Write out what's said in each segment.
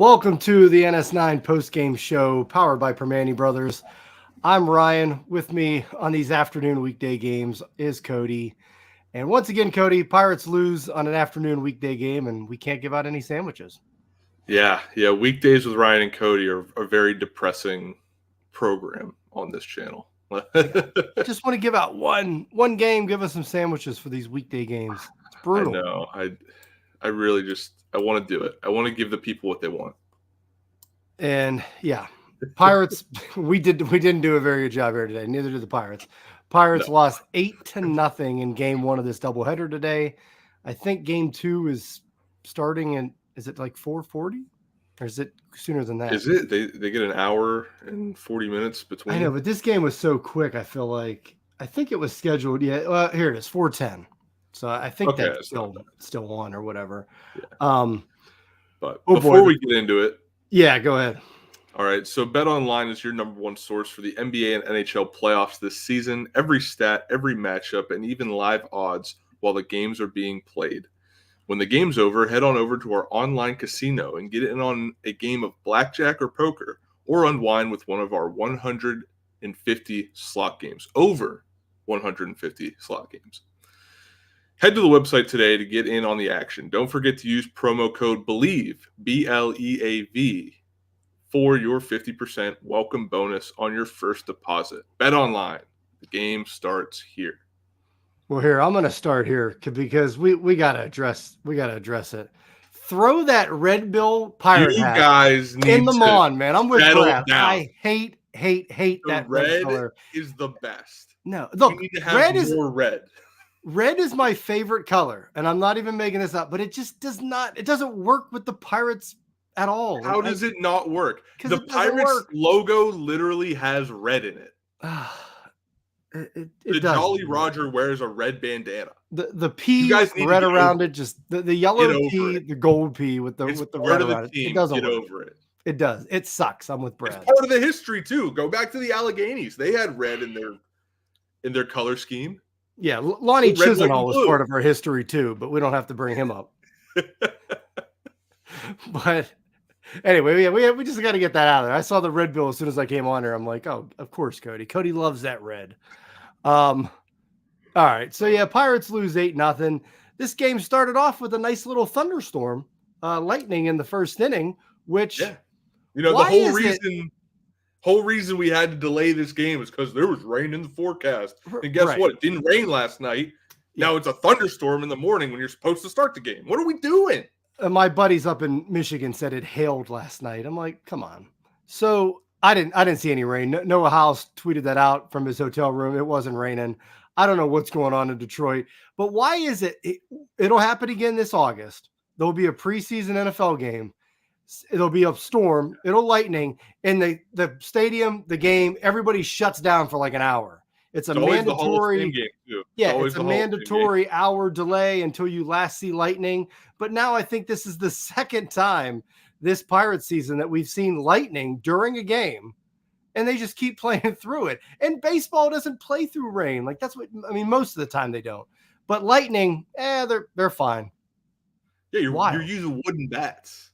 Welcome to the NS9 Postgame show powered by Primanti Brothers. I'm Ryan. With me on these afternoon weekday games is Cody. And once again, Cody, Pirates lose on an afternoon weekday game, and we can't give out any sandwiches. Yeah. Weekdays with Ryan and Cody are a very depressing program on this channel. I just want to give out one game, give us some sandwiches for these weekday games. It's brutal. I know. I really I want to do it. I want to give the people what they want. And yeah, Pirates, we didn't do a very good job here today. Neither did the Pirates. Pirates lost 8-0 in game one of this doubleheader today. I think game two is starting in, is it like 4:40? Or is it sooner than that? Is it? They get an hour and 40 minutes between. I know, but this game was so quick. I think it was scheduled. Yeah, well, here it is, 4:10. So I think that's still on or whatever. Yeah. But before we get into it. Yeah, go ahead. All right. So BetOnline is your number one source for the NBA and NHL playoffs this season. Every stat, every matchup, and even live odds while the games are being played. When the game's over, head on over to our online casino and get in on a game of blackjack or poker, or unwind with one of our 150 slot games. Over 150 slot games. Head to the website today to get in on the action. Don't forget to use promo code BELIEVE, BLEAV, for your 50% welcome bonus on your first deposit. BetOnline. The game starts here. Well, here, I'm going to start here because we got to address it. Throw that Red Bill pirate hat guys need in the lawn, man. I'm with Brad. Down. I hate that red color. Is the best. No, look, we need to have more red. Red is my favorite color, and I'm not even making this up, but it just doesn't work with the Pirates at all. How does it not work? The Pirates logo literally has red in it. The Jolly Roger wears a red bandana. The P red around it, just the yellow P, the gold P with the red around it. It doesn't work. Over it. It does. It sucks. I'm with Brad. It's part of the history too. Go back to the Alleghenies. They had red in their color scheme. Yeah, Lonnie Chisenhall was part of our history too, but we don't have to bring him up. But anyway, we just got to get that out of there. I saw the red bill as soon as I came on here. I'm like, oh, of course, Cody. Cody loves that red. All right. So yeah, Pirates lose 8-0. This game started off with a nice little thunderstorm, lightning in the first inning, which the whole reason we had to delay this game is because there was rain in the forecast. And guess what? It didn't rain last night. Yeah. Now it's a thunderstorm in the morning when you're supposed to start the game. What are we doing? My buddies up in Michigan said it hailed last night. I'm like, come on. So I didn't see any rain. Noah House tweeted that out from his hotel room. It wasn't raining. I don't know what's going on in Detroit, but why is it'll happen again this August. There'll be a preseason NFL game. It'll be a storm. It'll lightning in the stadium, the game. Everybody shuts down for like an hour. It's a mandatory game too. It's a mandatory hour delay until you last see lightning. But now I think this is the second time this Pirates season that we've seen lightning during a game, and they just keep playing through it. And baseball doesn't play through rain. Like most of the time they don't. But lightning, they're fine. Yeah, you're using wooden bats.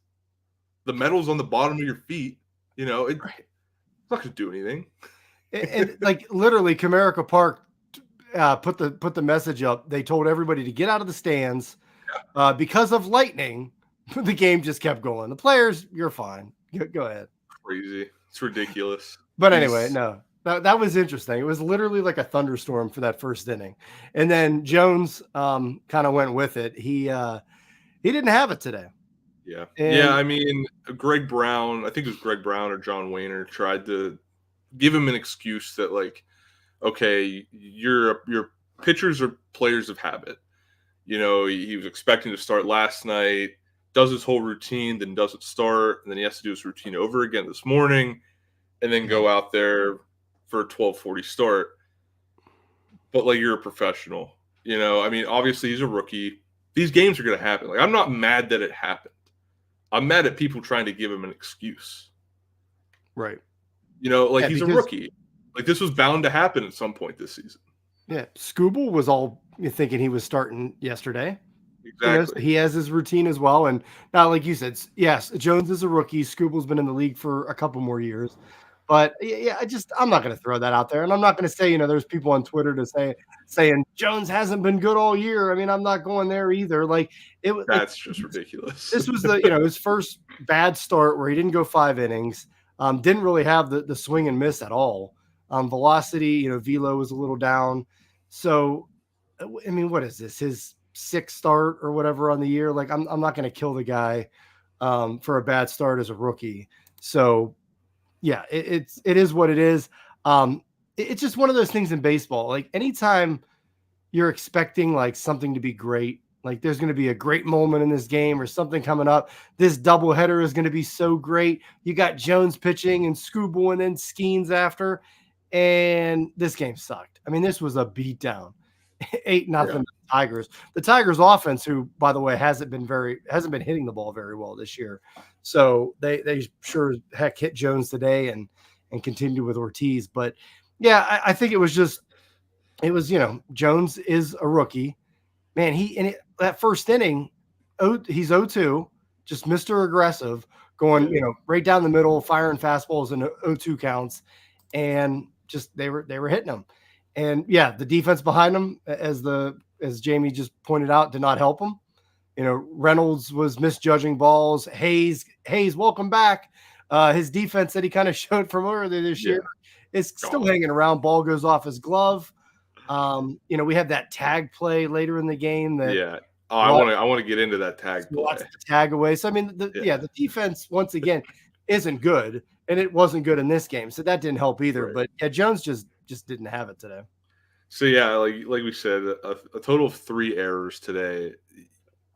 The metal's on the bottom of your feet. It's not going to do anything. And like literally, Comerica Park put the message up. They told everybody to get out of the stands because of lightning. The game just kept going. The players, you're fine. Go ahead. Crazy. It's ridiculous. But anyway, no, that was interesting. It was literally like a thunderstorm for that first inning, and then Jones kind of went with it. He didn't have it today. Yeah. I mean, Greg Brown, I think it was Greg Brown or John Wayner, tried to give him an excuse that, like, okay, your pitchers are players of habit. He was expecting to start last night, does his whole routine, then doesn't start, and then he has to do his routine over again this morning, and then go out there for a 12:40 start. But, like, you're a professional. I mean, obviously he's a rookie. These games are going to happen. Like, I'm not mad that it happened. I'm mad at people trying to give him an excuse. Right. He's a rookie. Like, this was bound to happen at some point this season. Yeah. Skubal was all thinking he was starting yesterday. Exactly. So he has his routine as well. And now, like you said, yes, Jones is a rookie. Skubal's been in the league for a couple more years. But yeah, I'm not going to throw that out there. And I'm not going to say, there's people on Twitter saying Jones hasn't been good all year. I mean, I'm not going there either. Like That's just ridiculous. this was his first bad start where he didn't go 5 innings. Didn't really have the swing and miss at all. Velocity, velo was a little down. So, I mean, what is this? His 6th start or whatever on the year? Like, I'm not going to kill the guy for a bad start as a rookie. So, yeah, it is what it is. It's just one of those things in baseball. Like, anytime you're expecting like something to be great, like there's going to be a great moment in this game or something coming up. This doubleheader is going to be so great. You got Jones pitching and Skubal and then Skeens after, and this game sucked. I mean, this was a beatdown. 8-0 Tigers. The Tigers offense, who by the way hasn't been hitting the ball very well this year. So they sure as heck hit Jones today and continued with Ortiz. But yeah, I think it was Jones is a rookie. Man, that first inning, he's 0-2, just Mr. Aggressive, going, right down the middle, firing fastballs and 0-2 counts, and just they were hitting him. And yeah, the defense behind him, as Jamie just pointed out, did not help him. Reynolds was misjudging balls. Hayes, welcome back. His defense that he kind of showed from earlier this year is still hanging around. Ball goes off his glove. We had that tag play later in the game that I want to get into that tag play. The tag away. So I mean, the defense once again isn't good, and it wasn't good in this game, so that didn't help either. Right. But yeah, Jones just didn't have it today. So yeah, like we said, a total of 3 errors today.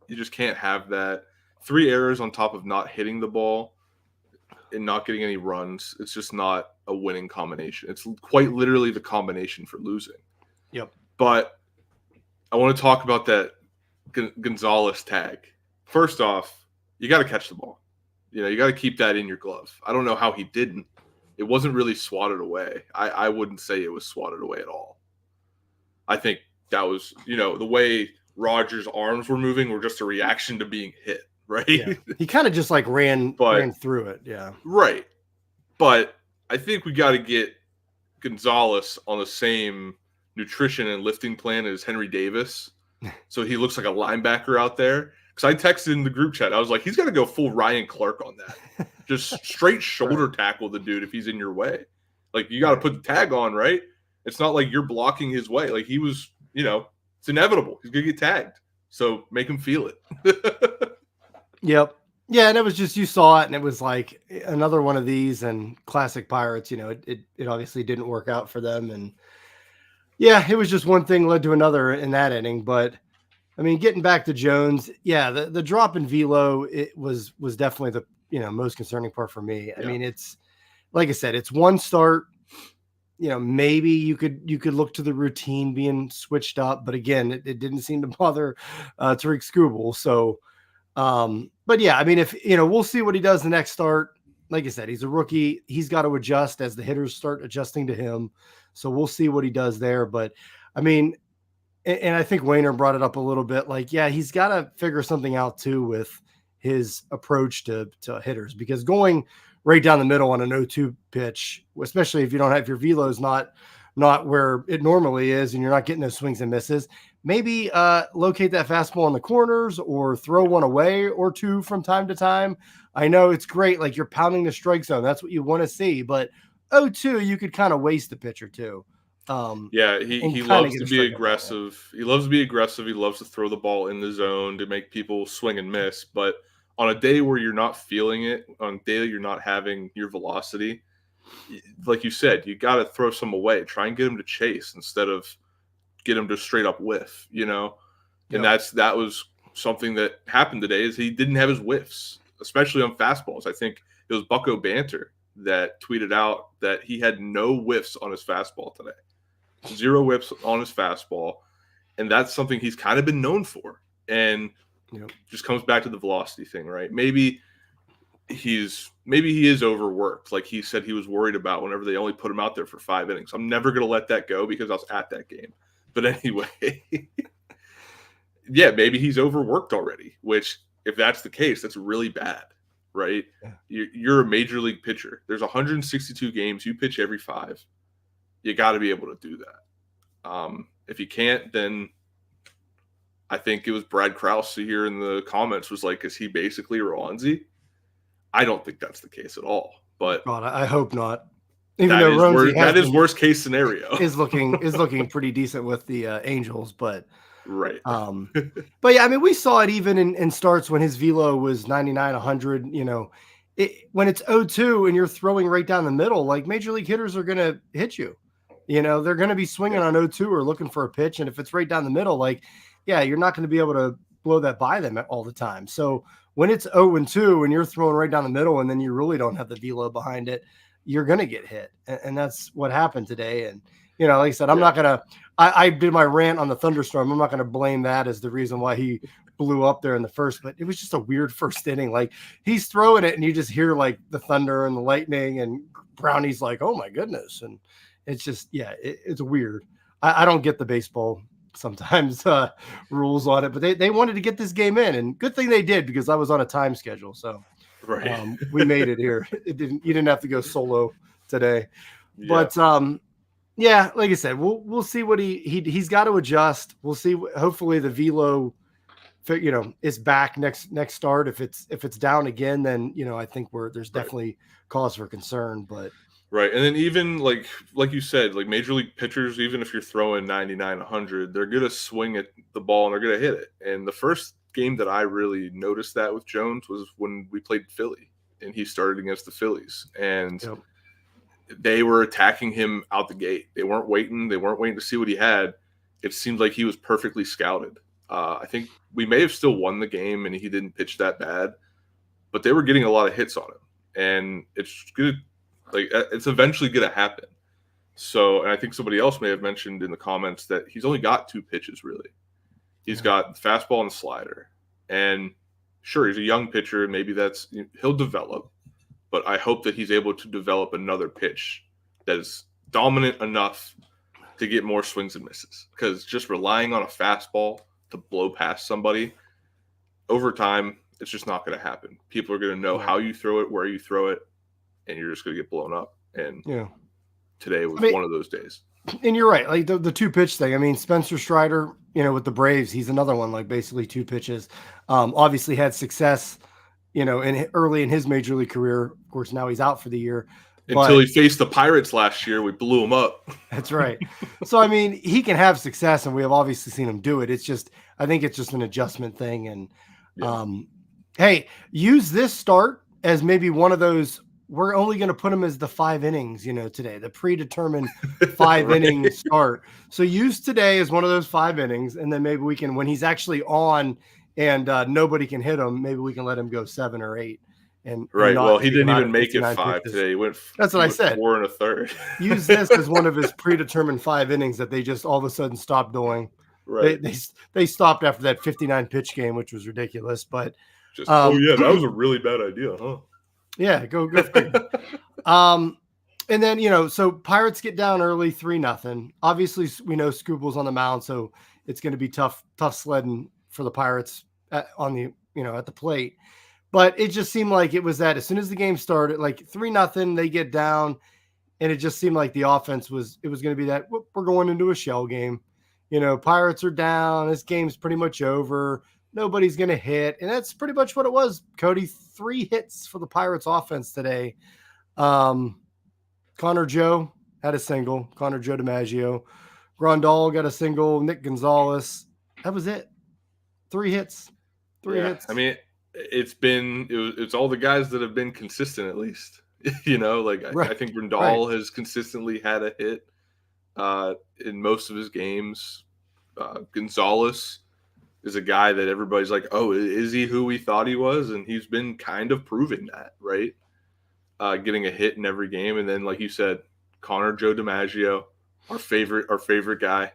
You just can't have that. 3 errors on top of not hitting the ball and not getting any runs. It's just not a winning combination. It's quite literally the combination for losing. Yep. But I want to talk about that Gonzalez tag. First off, you got to catch the ball. You got to keep that in your glove. I don't know how he didn't. It wasn't really swatted away. I wouldn't say it was swatted away at all. I think that was, the way Rogers' arms were moving were just a reaction to being hit, right? Yeah. He kind of just like ran through it. Yeah. Right. But I think we got to get Gonzalez on the same nutrition and lifting plan as Henry Davis, so he looks like a linebacker out there. Because I texted in the group chat, I was like, he's got to go full Ryan Clark on that, just straight shoulder tackle the dude if he's in your way. Like, you got to put the tag on, right? It's not like you're blocking his way. Like, he was, it's inevitable. He's gonna get tagged, so make him feel it. Yep. Yeah, and it was just, you saw it, and it was like another one of these, and classic Pirates. It obviously didn't work out for them, and yeah, it was just one thing led to another in that inning. But I mean, getting back to Jones, yeah, the drop in velo, it was definitely the most concerning part for me. I mean, it's like I said, it's one start. Maybe you could look to the routine being switched up, but again, it didn't seem to bother Tariq Skubal. So, but yeah, I mean, if we'll see what he does the next start. Like I said, he's a rookie. He's got to adjust as the hitters start adjusting to him. So we'll see what he does there. But I mean, and I think Wayner brought it up a little bit. Like, yeah, he's got to figure something out too with his approach to hitters, because going right down the middle on an 0-2 pitch, especially if you don't have your velo's not where it normally is, and you're not getting those swings and misses, maybe locate that fastball in the corners or throw one away or two from time to time. I know it's great, like you're pounding the strike zone. That's what you want to see. But 0-2, you could kind of waste a pitch or two. He loves to be aggressive. He loves to be aggressive. He loves to throw the ball in the zone to make people swing and miss. But on a day where you're not feeling it, on a day you're not having your velocity, like you said, you got to throw some away. Try and get him to chase instead of get him to straight up whiff, And that was something that happened today, is he didn't have his whiffs, especially on fastballs. I think it was Bucko Banter that tweeted out that he had no whiffs on his fastball today. 0 whiffs on his fastball. And that's something he's kind of been known for. And just comes back to the velocity thing, right? Maybe he is overworked, like he said he was worried about whenever they only put him out there for 5 innings. I'm never going to let that go because I was at that game. But anyway, yeah, maybe he's overworked already, which if that's the case, that's really bad, right? Yeah. You're a major league pitcher. There's 162 games. You pitch every 5. You got to be able to do that. If you can't, then I think it was Brad Krause here in the comments was like, is he basically Rowanzi? I don't think that's the case at all. But God, I hope not. Even that though is Roansy that is worst case scenario. is looking pretty decent with the Angels, but right. But yeah, I mean, we saw it even in starts when his velo was 99, 100. You know, when it's 0-2 and you're throwing right down the middle, like major league hitters are going to hit you. You know, they're going to be swinging on 0-2 or looking for a pitch, and if it's right down the middle, like, yeah, you're not going to be able to blow that by them all the time. So when it's 0-2 and you're throwing right down the middle, and then you really don't have the velo behind it, you're going to get hit, and that's what happened today. And you know, like I said, I'm not going to. I did my rant on the thunderstorm. I'm not going to blame that as the reason why he blew up there in the first, but it was just a weird first inning. Like he's throwing it and you just hear like the thunder and the lightning, and Brownie's like, oh my goodness. And it's just, yeah, it's weird. I don't get the baseball sometimes rules on it, but they wanted to get this game in, and good thing they did because I was on a time schedule. So we made it here. You didn't have to go solo today, but yeah, like I said, we'll see what he's got to adjust. We'll see. Hopefully the velo, you know, is back next start. If it's down again, then you know I think there's definitely cause for concern. But right, and then even like you said, like major league pitchers, even if you're throwing 99, 100, they're gonna swing at the ball and they're gonna hit it. And the first game that I really noticed that with Jones was when we played Philly, and he started against the Phillies, and they were attacking him out the gate. They weren't waiting. They weren't waiting to see what he had. It seemed like he was perfectly scouted. I think we may have still won the game and he didn't pitch that bad, but they were getting a lot of hits on him. And it's eventually going to happen. So, and I think somebody else may have mentioned in the comments that he's only got 2 pitches, really. He's got the fastball and the slider. And sure, he's a young pitcher. Maybe he'll develop. But I hope that he's able to develop another pitch that is dominant enough to get more swings and misses. Because just relying on a fastball to blow past somebody, over time, it's just not going to happen. People are going to know how you throw it, where you throw it, and you're just going to get blown up. And today was one of those days. And you're right. Like the 2 pitch thing. I mean, Spencer Strider, you know, with the Braves, he's another one, like basically 2 pitches. Obviously had success, you know, early in his major league career. Of course, now he's out for the year. Until he faced the Pirates last year, we blew him up. That's right. So, I mean, he can have success, and we have obviously seen him do it. It's just, I think it's just an adjustment thing. And, hey, use this start as maybe one of those, we're only going to put him as the 5 innings, you know, today, the predetermined 5 inning start. So use today as one of those 5 innings, and then maybe we can, when he's actually on and nobody can hit him, maybe we can let him go 7 or 8. And well, he didn't even make it 5 today. He went. That's what I said. 4 1/3. Use this as one of his predetermined 5 innings that they just all of a sudden stopped doing. Right. They stopped after that 59 pitch game, which was ridiculous. But that was a really bad idea, huh? Yeah, go. And then, you know, so Pirates get down early 3-0. Obviously, we know Scooble's on the mound, so it's going to be tough sledding for the Pirates at the plate. But it just seemed like it was that as soon as the game started, like 3-0, they get down, and it just seemed like the offense was going to be that we're going into a shell game. You know, Pirates are down. This game's pretty much over. Nobody's going to hit. And that's pretty much what it was, Cody. 3 hits for the Pirates offense today. Connor Joe had a single. Connor Joe DiMaggio. Grandal got a single. Nick Gonzalez. That was it. 3 hits. 3 hits. I mean, it's all the guys that have been consistent, at least. You know, like I think Grandal has consistently had a hit in most of his games. Gonzalez is a guy that everybody's like, oh, is he who we thought he was? And he's been kind of proving that, right? Getting a hit in every game. And then, like you said, Connor Joe DiMaggio, our favorite guy,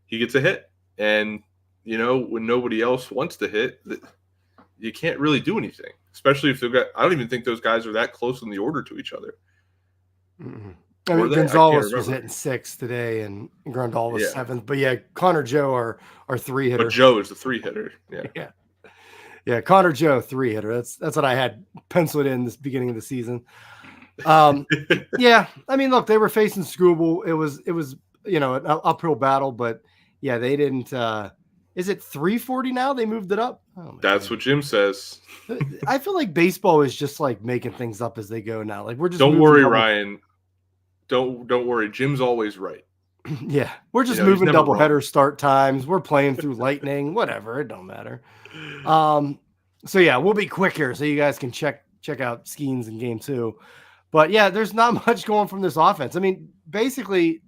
he gets a hit. And, you know, when nobody else wants to hit, you can't really do anything, especially if they've got – I don't even think those guys are that close in the order to each other. Mm-hmm. I Were mean, they? I can't Gonzalez was remember. hitting 6 today, and Grandal was Yeah, 7th. But yeah, Connor Joe, our 3 but hitter. Joe is the 3-hitter. Yeah. Yeah, yeah, Connor Joe 3 hitter. That's what I had penciled in this beginning of the season. Yeah, I mean, look, they were facing Scoobel. It was an uphill battle, but yeah, they didn't. Is it 340 now? They moved it up. Oh my That's god. what Jim says. I feel like baseball is just like making things up as they go now. Like we're just Don't moving worry, double. Ryan. Don't worry. Jim's always right. Yeah, we're just He's moving never double wrong. header start times. We're playing through lightning, whatever. It don't matter. So yeah, we'll be quick here so you guys can check out Skeens in game 2. But yeah, there's not much going from this offense. I mean, basically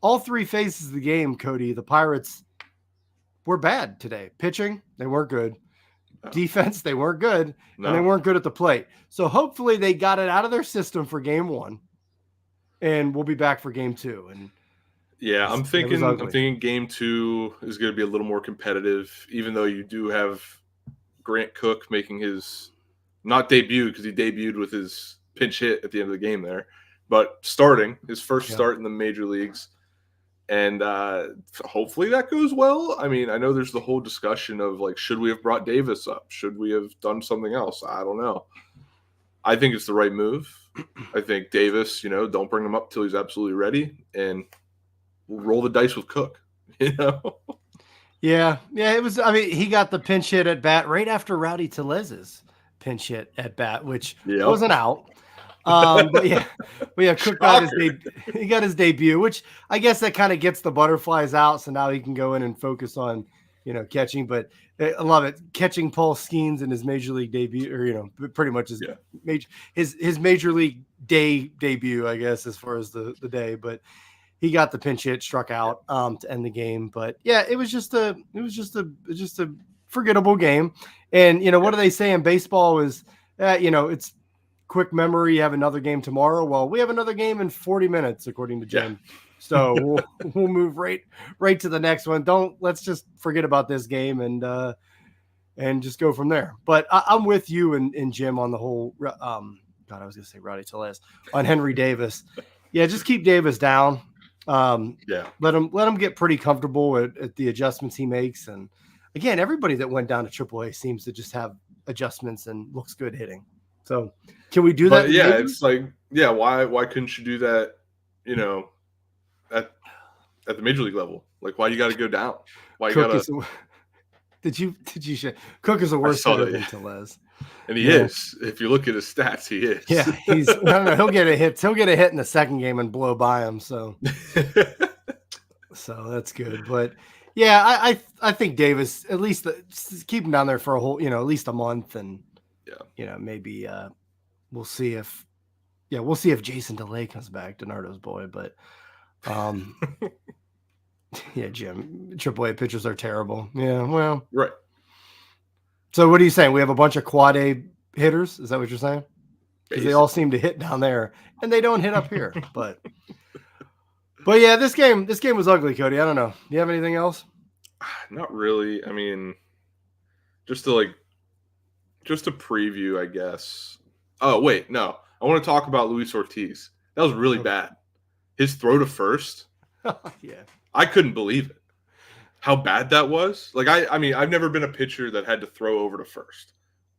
all 3 phases of the game, Cody, the Pirates were bad today. Pitching, they weren't good. No. Defense, they weren't good. No. And they weren't good at the plate. So hopefully they got it out of their system for game 1. And we'll be back for game 2. And yeah, I'm ugly. thinking game 2 is going to be a little more competitive, even though you do have Grant Cook making his not debut because he debuted with his pinch hit at the end of the game there, but starting his first start in the major leagues. And hopefully that goes well. I mean, I know there's the whole discussion of like, should we have brought Davis up? Should we have done something else? I don't know. I think it's the right move. I think Davis, don't bring him up till he's absolutely ready, and we'll roll the dice with Cook. Yeah, it was. I mean, he got the pinch hit at bat right after Rowdy Telez's pinch hit at bat, which wasn't out. But yeah, Cook got his debut, which I guess that kind of gets the butterflies out. So now he can go in and focus on, catching. But I love it, catching Paul Skeens in his major league debut, or pretty much his major league debut, I guess, as far as the day. But he got the pinch hit, struck out to end the game. But yeah, it was just a forgettable game. And what do they say in baseball is it's quick memory. You have another game tomorrow. Well, we have another game in 40 minutes, according to Jim. Yeah. So we'll move right to the next one. Let's just forget about this game and just go from there. But I'm with you and Jim on the whole. I was going to say Rowdy Tellez on Henry Davis. Yeah, just keep Davis down. Let him get pretty comfortable at the adjustments he makes. And again, everybody that went down to AAA seems to just have adjustments and looks good hitting. So can we do that? Yeah, it's like, why couldn't you do that, at the major league level? Like, why you got to go down? Why Cook you got to? Did you share? Cook is a worse hitter than Tellez. And he is. If you look at his stats, he is. Yeah, I don't know. He'll get a hit. He'll get a hit in the second game and blow by him. So that's good. But yeah, I think Davis, at least keep him down there for a whole, at least a month, and maybe we'll see if Jason DeLay comes back, DiNardo's boy. But yeah, Jim, AAA pitchers are terrible. Yeah, well, right. So what are you saying? We have a bunch of quad A hitters? Is that what you're saying? Because they all seem to hit down there, and they don't hit up here. But yeah, this game was ugly, Cody. I don't know. Do you have anything else? Not really. I mean, just to preview, I guess. Oh wait, no. I want to talk about Luis Ortiz. That was really bad. His throw to first. Yeah. I couldn't believe it. How bad that was. Like I mean, I've never been a pitcher that had to throw over to first.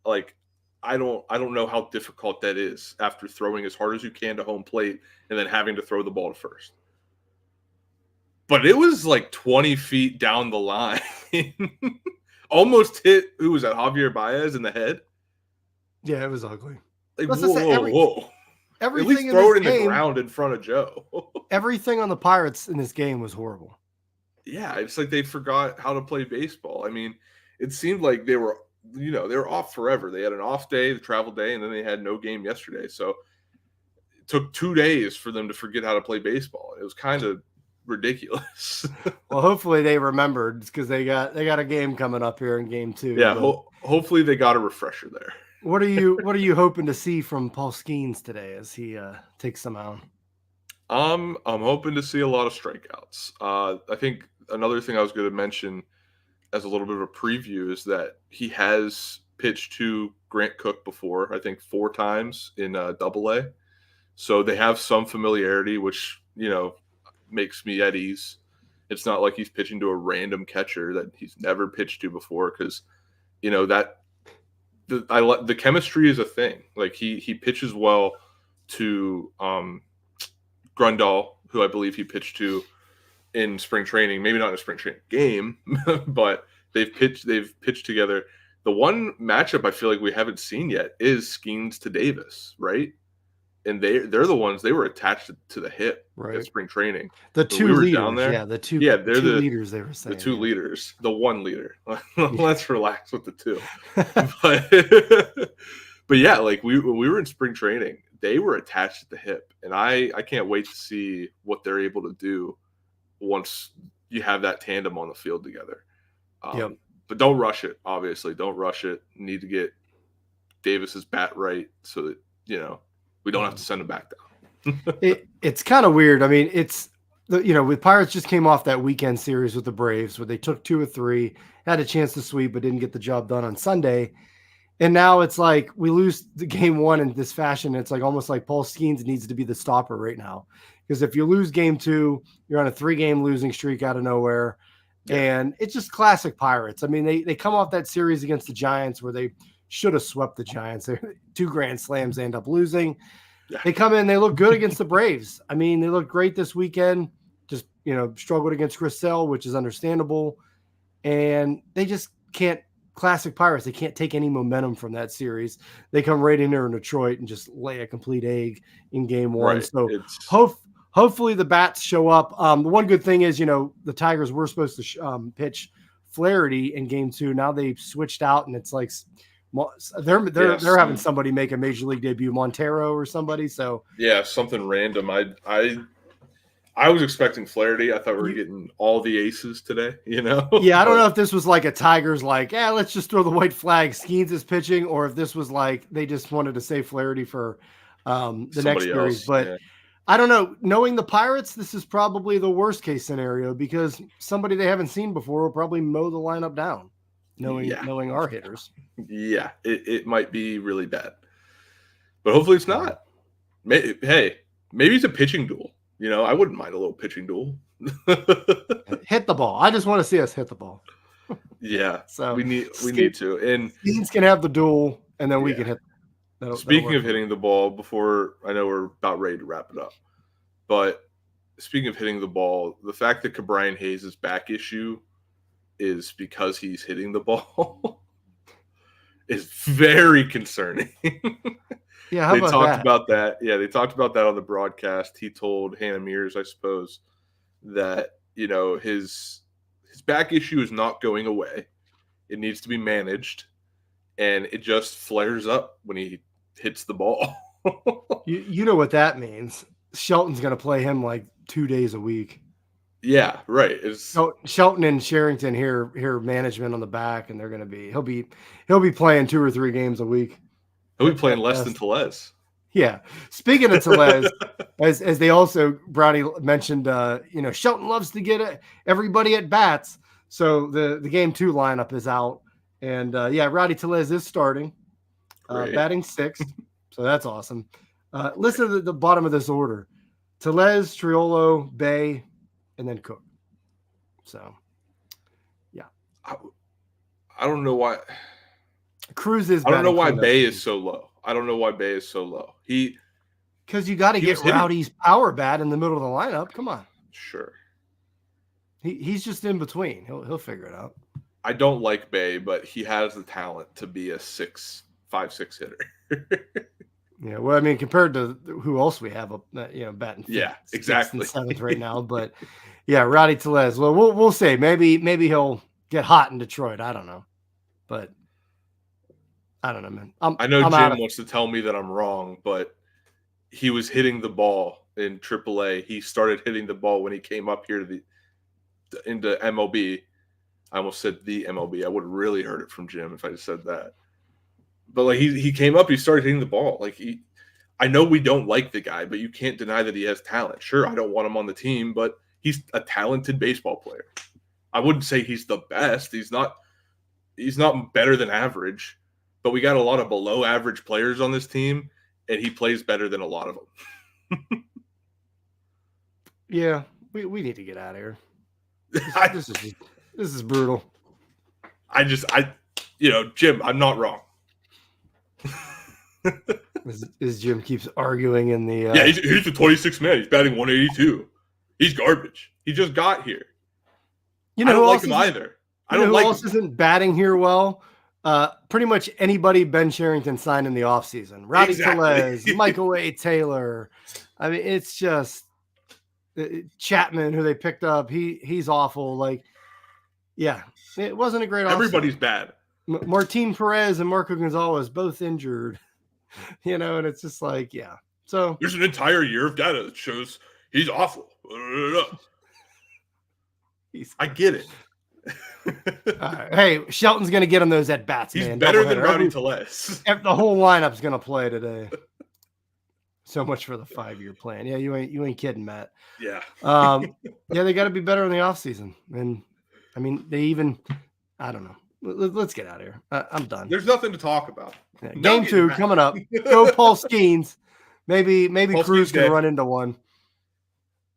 Like I don't know how difficult that is after throwing as hard as you can to home plate and then having to throw the ball to first. But it was like 20 feet down the line. Almost hit, who was that, Javier Baez in the head? Yeah, it was ugly. Like, whoa. At least throw it in the ground in front of Joe. Everything on the Pirates in this game was horrible. Yeah, it's like they forgot how to play baseball. I mean, it seemed like they were off forever. They had an off day, the travel day, and then they had no game yesterday. So it took 2 days for them to forget how to play baseball. It was kind of ridiculous. Well, hopefully they remembered because they got a game coming up here in game 2. Yeah, hopefully they got a refresher there. What are you hoping to see from Paul Skeens today as he takes them out? I'm hoping to see a lot of strikeouts. I think another thing I was going to mention as a little bit of a preview is that he has pitched to Grant Cook before, I think 4 times in AA. So they have some familiarity, which, makes me at ease. It's not like he's pitching to a random catcher that he's never pitched to before, because, the chemistry is a thing. Like he pitches well to Grundahl, who I believe he pitched to in spring training. Maybe not in a spring training game, but they've pitched together. The one matchup I feel like we haven't seen yet is Skeens to Davis, right? And they're the ones, they were attached to the hip at spring training. The When two we were leaders, down there, they're the leaders. They were saying the two yeah. leaders, the one leader. Let's relax with the two. But yeah, like when we were in spring training, they were attached at the hip, and I can't wait to see what they're able to do once you have that tandem on the field together. Yep. But don't rush it. Obviously, don't rush it. You need to get Davis's bat right so that we don't have to send him back down. It's kind of weird. I mean, with Pirates just came off that weekend series with the Braves where they took 2 or 3, had a chance to sweep, but didn't get the job done on Sunday. And now it's like we lose the game 1 in this fashion. It's like almost like Paul Skeens needs to be the stopper right now. Because if you lose game 2, you're on a 3-game losing streak out of nowhere. Yeah. And it's just classic Pirates. I mean, they come off that series against the Giants where they should have swept the Giants. 2 grand slams, they end up losing. Yeah. They come in, they look good against the Braves. I mean, they look great this weekend. Just, struggled against Chris Sale, which is understandable. And they just can't, classic Pirates, they can't take any momentum from that series. They come right in there in Detroit and just lay a complete egg in game 1. Right. So hopefully the bats show up. The one good thing is, the Tigers were supposed to pitch Flaherty in game 2. Now they've switched out, and it's like they're having somebody make a major league debut, Montero or somebody. So yeah, something random. I was expecting Flaherty. I thought we were getting all the aces today, Yeah, I don't know if this was like a Tigers let's just throw the white flag. Skeens is pitching, or if this was like they just wanted to save Flaherty for the next series. But I don't know. Knowing the Pirates, this is probably the worst case scenario because somebody they haven't seen before will probably mow the lineup down, knowing our hitters. Yeah, it might be really bad. But hopefully it's not. Maybe it's a pitching duel. I wouldn't mind a little pitching duel. Hit the ball. I just want to see us hit the ball. Yeah, so we need to. And Skeens can have the duel, and then we can hit. Speaking of hitting the ball, before I know we're about ready to wrap it up, but speaking of hitting the ball, the fact that Cabrian Hayes' back issue is because he's hitting the ball is very concerning. Yeah, how about talked about that. Yeah, they talked about that on the broadcast. He told Hannah Mears, I suppose, that his back issue is not going away. It needs to be managed, and it just flares up when he hits the ball. You know what that means? Shelton's going to play him like 2 days a week. Yeah, right. So Shelton and Sherrington hear management on the back, and they're going to be he'll be playing 2 or 3 games a week. He'll be playing less than Tellez. Yeah. Speaking of Tellez, as they also, Brownie mentioned, Shelton loves to get everybody at bats. So the game 2 lineup is out. And Rowdy Tellez is starting, batting 6th. So that's awesome. Listen to the bottom of this order: Tellez, Triolo, Bay, and then Cook. So, yeah. I don't know why. Cruz is. I don't know why Bay is so low. Because you got to get Rowdy's power bat in the middle of the lineup. Come on. Sure. He's just in between. He'll figure it out. I don't like Bay, but he has the talent to be a 5-6 hitter. Yeah, well, I mean, compared to who else we have, batting. Yeah, exactly. 7th right now, but yeah, Rowdy Tellez. Well, we'll see. Maybe he'll get hot in Detroit. I don't know, but I don't know, man. I know Jim wants to tell me that I'm wrong, but he was hitting the ball in AAA. He started hitting the ball when he came up here into MLB. I almost said the MLB. I would have really heard it from Jim if I just said that. But he came up, he started hitting the ball. I know we don't like the guy, but you can't deny that he has talent. Sure, I don't want him on the team, but he's a talented baseball player. I wouldn't say he's the best. He's not better than average, but we got a lot of below average players on this team, and he plays better than a lot of them. Yeah, we need to get out of here. This is brutal. Jim, I'm not wrong. As Jim keeps arguing in the yeah, he's a 26 man. He's batting 182. He's garbage. He just got here. You know, I don't like him either. I don't like who else isn't batting here well. Pretty much anybody Ben Cherington signed in the offseason. Rowdy Tellez, Michael A. Taylor. I mean, it's just Chapman, who they picked up. He's awful. Like, yeah, it wasn't a great offseason. Everybody's bad. Martin Perez and Marco Gonzalez both injured. You know, and it's just like, yeah. So there's an entire year of data that shows he's awful. I get it. Hey, Shelton's going to get him those at bats. He's man. better than Rowdy Tellez. The whole lineup's going to play today. So much for the 5-year plan. Yeah, you ain't kidding, Matt. Yeah. Yeah, they got to be better in the offseason. And I mean, I don't know. Let's get out of here. I'm done. There's nothing to talk about. Yeah, game 2 coming up. Go Paul Skeens. Maybe Paul Cruz Skeens can Day. run into one.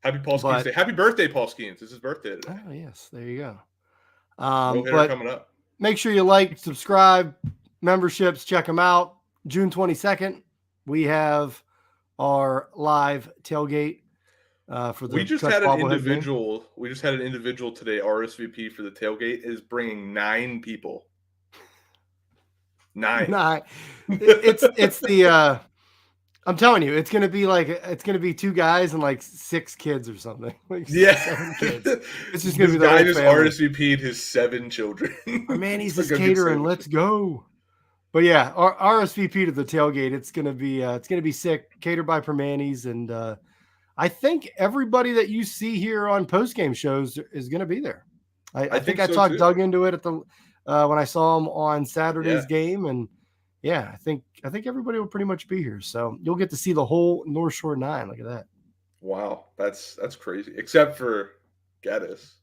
Happy Paul Skeens Day. Happy birthday, Paul Skeens. It's his birthday today. Oh, yes. There you go. But coming up. Make sure you like, subscribe, memberships, check them out. June 22nd, we have our live tailgate for the We just had an individual. Game. We just had an individual today RSVP for the tailgate. Is bringing 9 people. 9. It's the. I'm telling you, it's gonna be 2 guys and like 6 kids or something. Like 7 kids. It's just gonna be the guy whole just family. RSVP'd his 7 children. Our man, he's just catering. Let's go. But yeah, our RSVP to the tailgate. It's gonna be sick. Catered by Primanti's, and I think everybody that you see here on postgame shows is gonna be there. I think I talked Doug into it at the when I saw him on Saturday's game, and yeah, I think everybody will pretty much be here. So you'll get to see the whole North Shore 9. Look at that. Wow, that's crazy. Except for Geddes.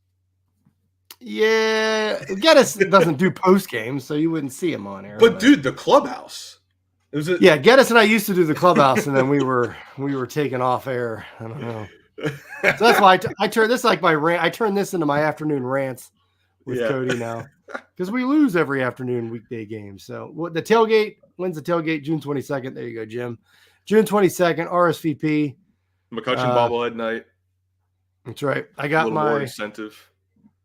Yeah, Geddes doesn't do post games, so you wouldn't see him on air. But dude, the clubhouse. Yeah, Geddes and I used to do the clubhouse, and then we were taken off air. I don't know. So that's why I turn this like my rant. I turn this into my afternoon rants with Cody now, because we lose every afternoon weekday game. So the tailgate, when's the tailgate? June 22nd. There you go, Jim. June 22nd, RSVP. McCutcheon bobblehead night. That's right. I got my more incentive.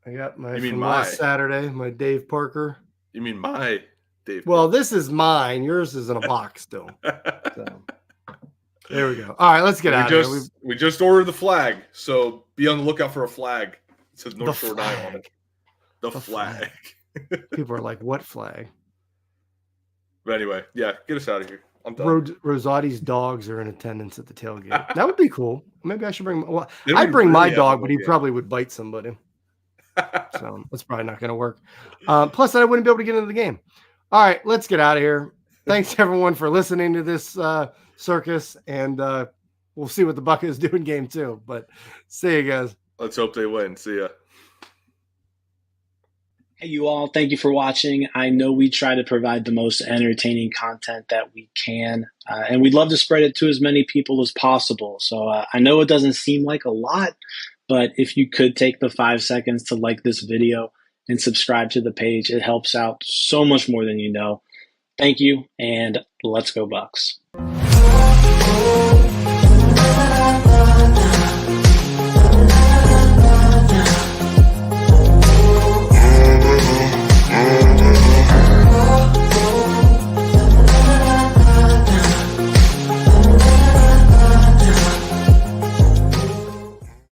I got my last Saturday, my Dave Parker. You mean my Dave? Well, this is mine. Yours is in a box still. So, there we go. All right, let's get out of here. We just ordered the flag, so be on the lookout for a flag. It says North Shore 9 on it. The flag. People are like, what flag? But anyway, yeah, get us out of here. I'm done. Rosati's dogs are in attendance at the tailgate. That would be cool. Maybe I should bring. Well, I'd bring my dog, but he probably would bite somebody. So that's probably not going to work. Plus, I wouldn't be able to get into the game. All right, let's get out of here. Thanks everyone for listening to this circus, and we'll see what the Buckeyes do in game 2. But see you guys. Let's hope they win. See ya. Hey, you all. Thank you for watching. I know we try to provide the most entertaining content that we can, and we'd love to spread it to as many people as possible. So I know it doesn't seem like a lot, but if you could take the 5 seconds to like this video and subscribe to the page, it helps out so much more than you know. Thank you, and let's go Bucks.